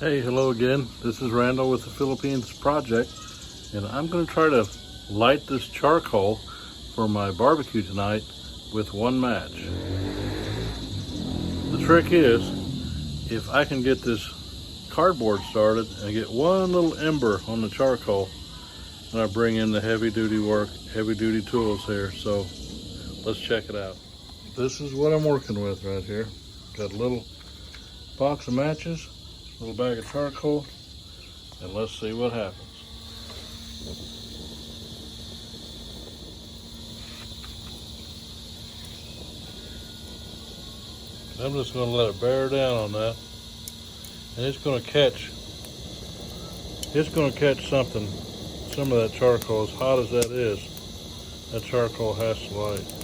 Hey, hello again. This is Randall with the Philippines Project, and I'm going to try to light this charcoal for my barbecue tonight with one match. The trick is, if I can get this cardboard started and get one little ember on the charcoal, and I bring in the heavy duty tools here. So let's check it out. This is what I'm working with right here. Got a little box of matches, a little bag of charcoal, and let's see what happens. I'm just going to let it bear down on that, and it's going to catch some of that charcoal. As hot as that is, that charcoal has to light.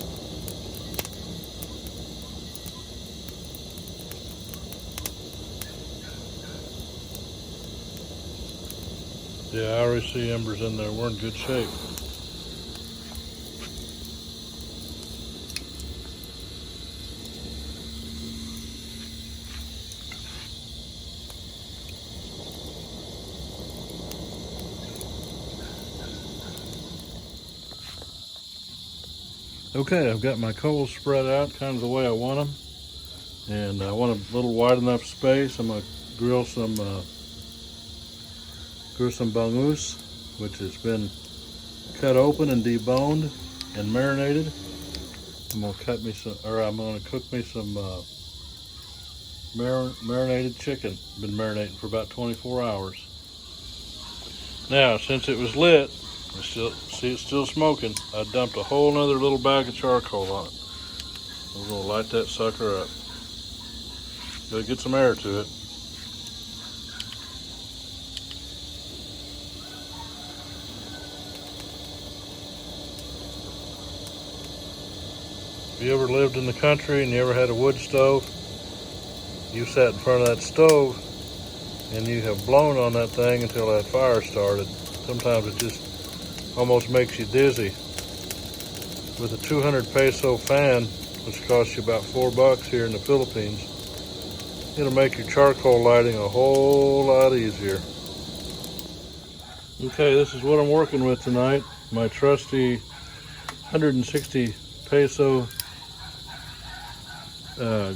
Yeah, I already see embers in there. We're in good shape. Okay, I've got my coals spread out kind of the way I want them. And I want a little wide enough space. I'm going to grill some bangus, which has been cut open and deboned and marinated. I'm going to cook me some marinated chicken. Been marinating for about 24 hours. Now, since it was lit, it's still smoking. I dumped a whole nother little bag of charcoal on it. We're going to light that sucker up. Gotta get some air to it. If you ever lived in the country and you ever had a wood stove, you sat in front of that stove and you have blown on that thing until that fire started. Sometimes it just almost makes you dizzy. With a 200 peso fan, which costs you about $4 here in the Philippines, it'll make your charcoal lighting a whole lot easier. Okay, this is what I'm working with tonight. My trusty 160 peso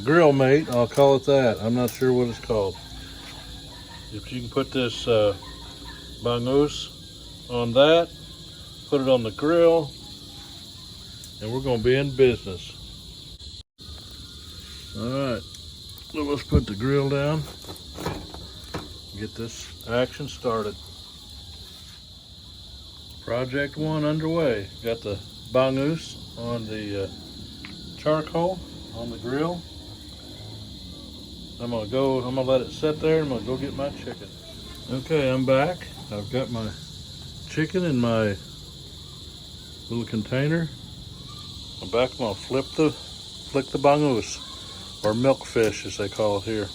grill mate, I'll call it that. I'm not sure what it's called. If you can put this bangus on that, put it on the grill, and we're going to be in business. All right, so let's put the grill down, get this action started. Project 1 underway. Got the bangus on the charcoal on the grill. I'm gonna let it sit there, and I'm gonna go get my chicken. Okay, I'm back. I've got my chicken in my little container. I'm back. I'm gonna flick the bangus, or milkfish as they call it here.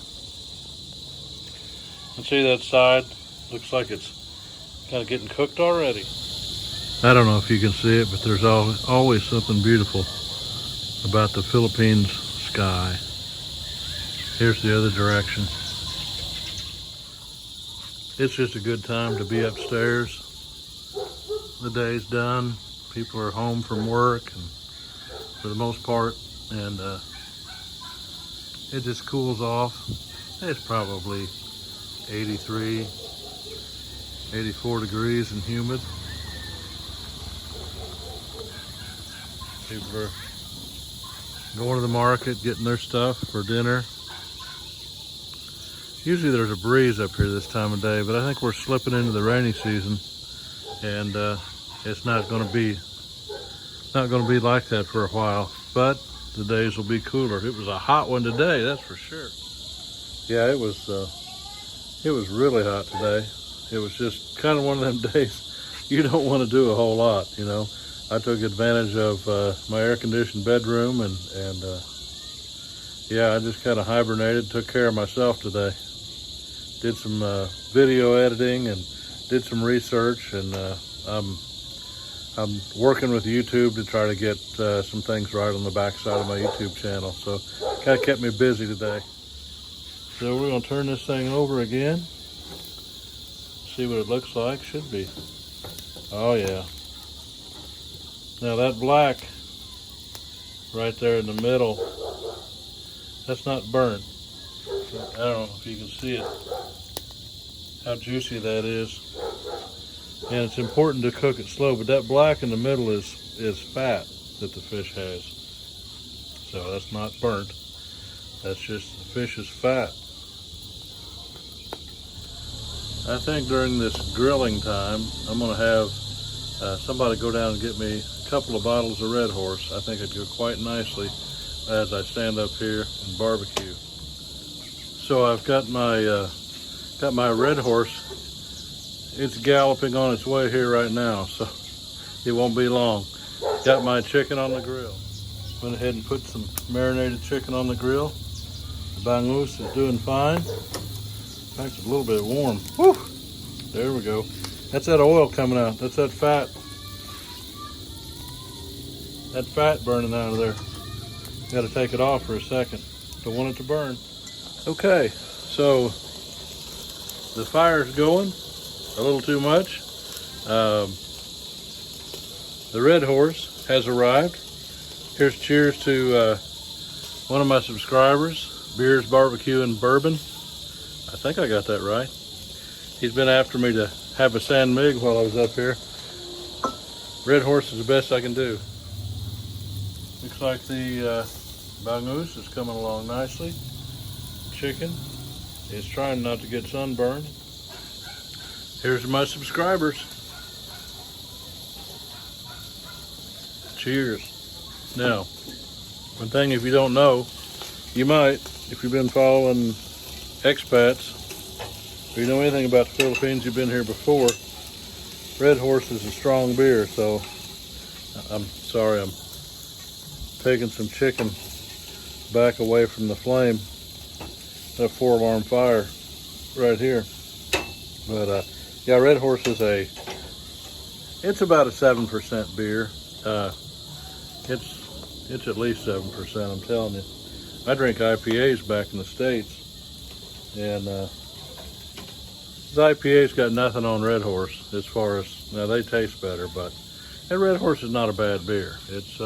Let's see that side. Looks like it's kind of getting cooked already. I don't know if you can see it, but there's always something beautiful about the Philippines sky. Here's the other direction. It's just a good time to be upstairs. The day's done. People are home from work, and for the most part, and it just cools off. It's probably 83, 84 degrees and humid. People are going to the market, getting their stuff for dinner. Usually there's a breeze up here this time of day, but I think we're slipping into the rainy season, and it's not going to be like that for a while. But the days will be cooler. It was a hot one today, that's for sure. Yeah, it was really hot today. It was just kind of one of them days you don't want to do a whole lot, you know. I took advantage of my air-conditioned bedroom, and yeah, I just kind of hibernated, took care of myself today. Did some video editing and did some research, and I'm working with YouTube to try to get some things right on the backside of my YouTube channel. So kind of kept me busy today. So we're gonna turn this thing over again. See what it looks like. Should be. Oh yeah. Now that black right there in the middle, that's not burnt. I don't know if you can see it, how juicy that is. And it's important to cook it slow, but that black in the middle is fat that the fish has. So that's not burnt. That's just the fish's fat. I think during this grilling time, I'm gonna have somebody go down and get me a couple of bottles of Red Horse. I think it'd go quite nicely as I stand up here and barbecue. So I've got my Red Horse. It's galloping on its way here right now, so it won't be long. Got my chicken on the grill. Went ahead and put some marinated chicken on the grill. The Bangus is doing fine. In fact, it's a little bit warm. Whew! There we go. That's that oil coming out. That's that fat. That fat burning out of there. Got to take it off for a second. Don't want it to burn. Okay, so the fire's going a little too much. The Red Horse has arrived. Here's cheers to one of my subscribers, Beers, Barbecue, and Bourbon. I think I got that right. He's been after me to have a San Mig while I was up here. Red Horse is the best I can do. Looks like the Bangus is coming along nicely. Chicken is trying not to get sunburned. Here's my subscribers. Cheers. Now, one thing if you don't know, you might, if you've been following expats, if you know anything about the Philippines, you've been here before, Red Horse is a strong beer, so I'm sorry, I'm taking some chicken back away from the flame. That 4-alarm fire right here. But yeah, Red Horse is it's about a 7% beer. It's at least 7%, I'm telling you. I drink IPAs back in the States, and the IPA's got nothing on Red Horse as far as, now they taste better, but and Red Horse is not a bad beer. It's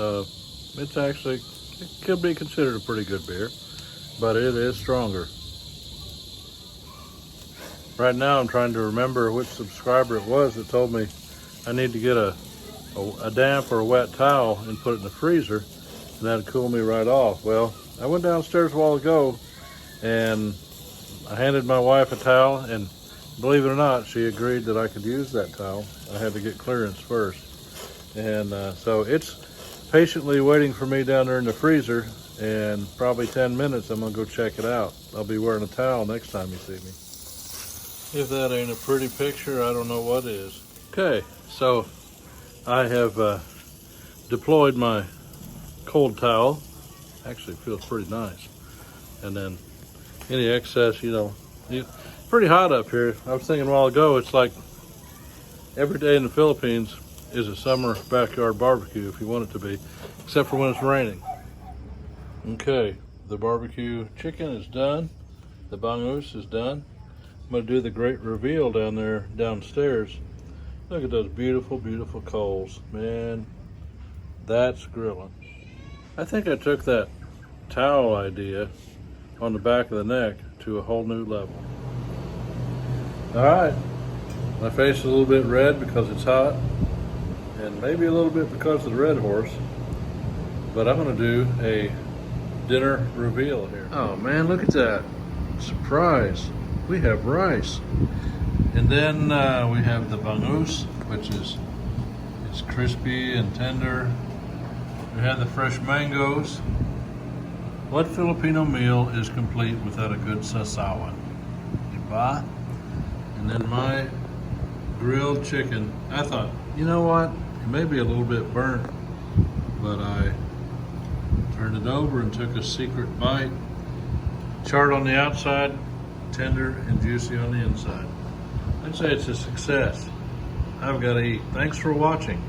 actually, it could be considered a pretty good beer, but it is stronger. Right now I'm trying to remember which subscriber it was that told me I need to get a damp or a wet towel and put it in the freezer, and that'd cool me right off. Well, I went downstairs a while ago and I handed my wife a towel, and believe it or not, she agreed that I could use that towel. I had to get clearance first. And so it's patiently waiting for me down there in the freezer, and probably 10 minutes I'm gonna go check it out. I'll be wearing a towel next time you see me. If that ain't a pretty picture, I don't know what is. Okay, so I have deployed my cold towel. Actually feels pretty nice. And then any excess, pretty hot up here. I was thinking a while ago, it's like every day in the Philippines is a summer backyard barbecue if you want it to be, except for when it's raining. Okay, the barbecue chicken is done. The Bangus is done. I'm gonna do the great reveal down there downstairs. Look at those beautiful, beautiful coals. Man, that's grilling. I think I took that towel idea on the back of the neck to a whole new level. All right, my face is a little bit red because it's hot, and maybe a little bit because of the Red Horse, but I'm gonna do a dinner reveal here. Oh man, look at that. Surprise. We have rice. And then we have the Bangus, which it's crispy and tender. We have the fresh mangoes. What Filipino meal is complete without a good sasawan? Diba? And then my grilled chicken. I thought, you know what? It may be a little bit burnt, but I turned it over and took a secret bite. Charred on the outside, tender and juicy on the inside. I'd say it's a success. I've got to eat. Thanks for watching.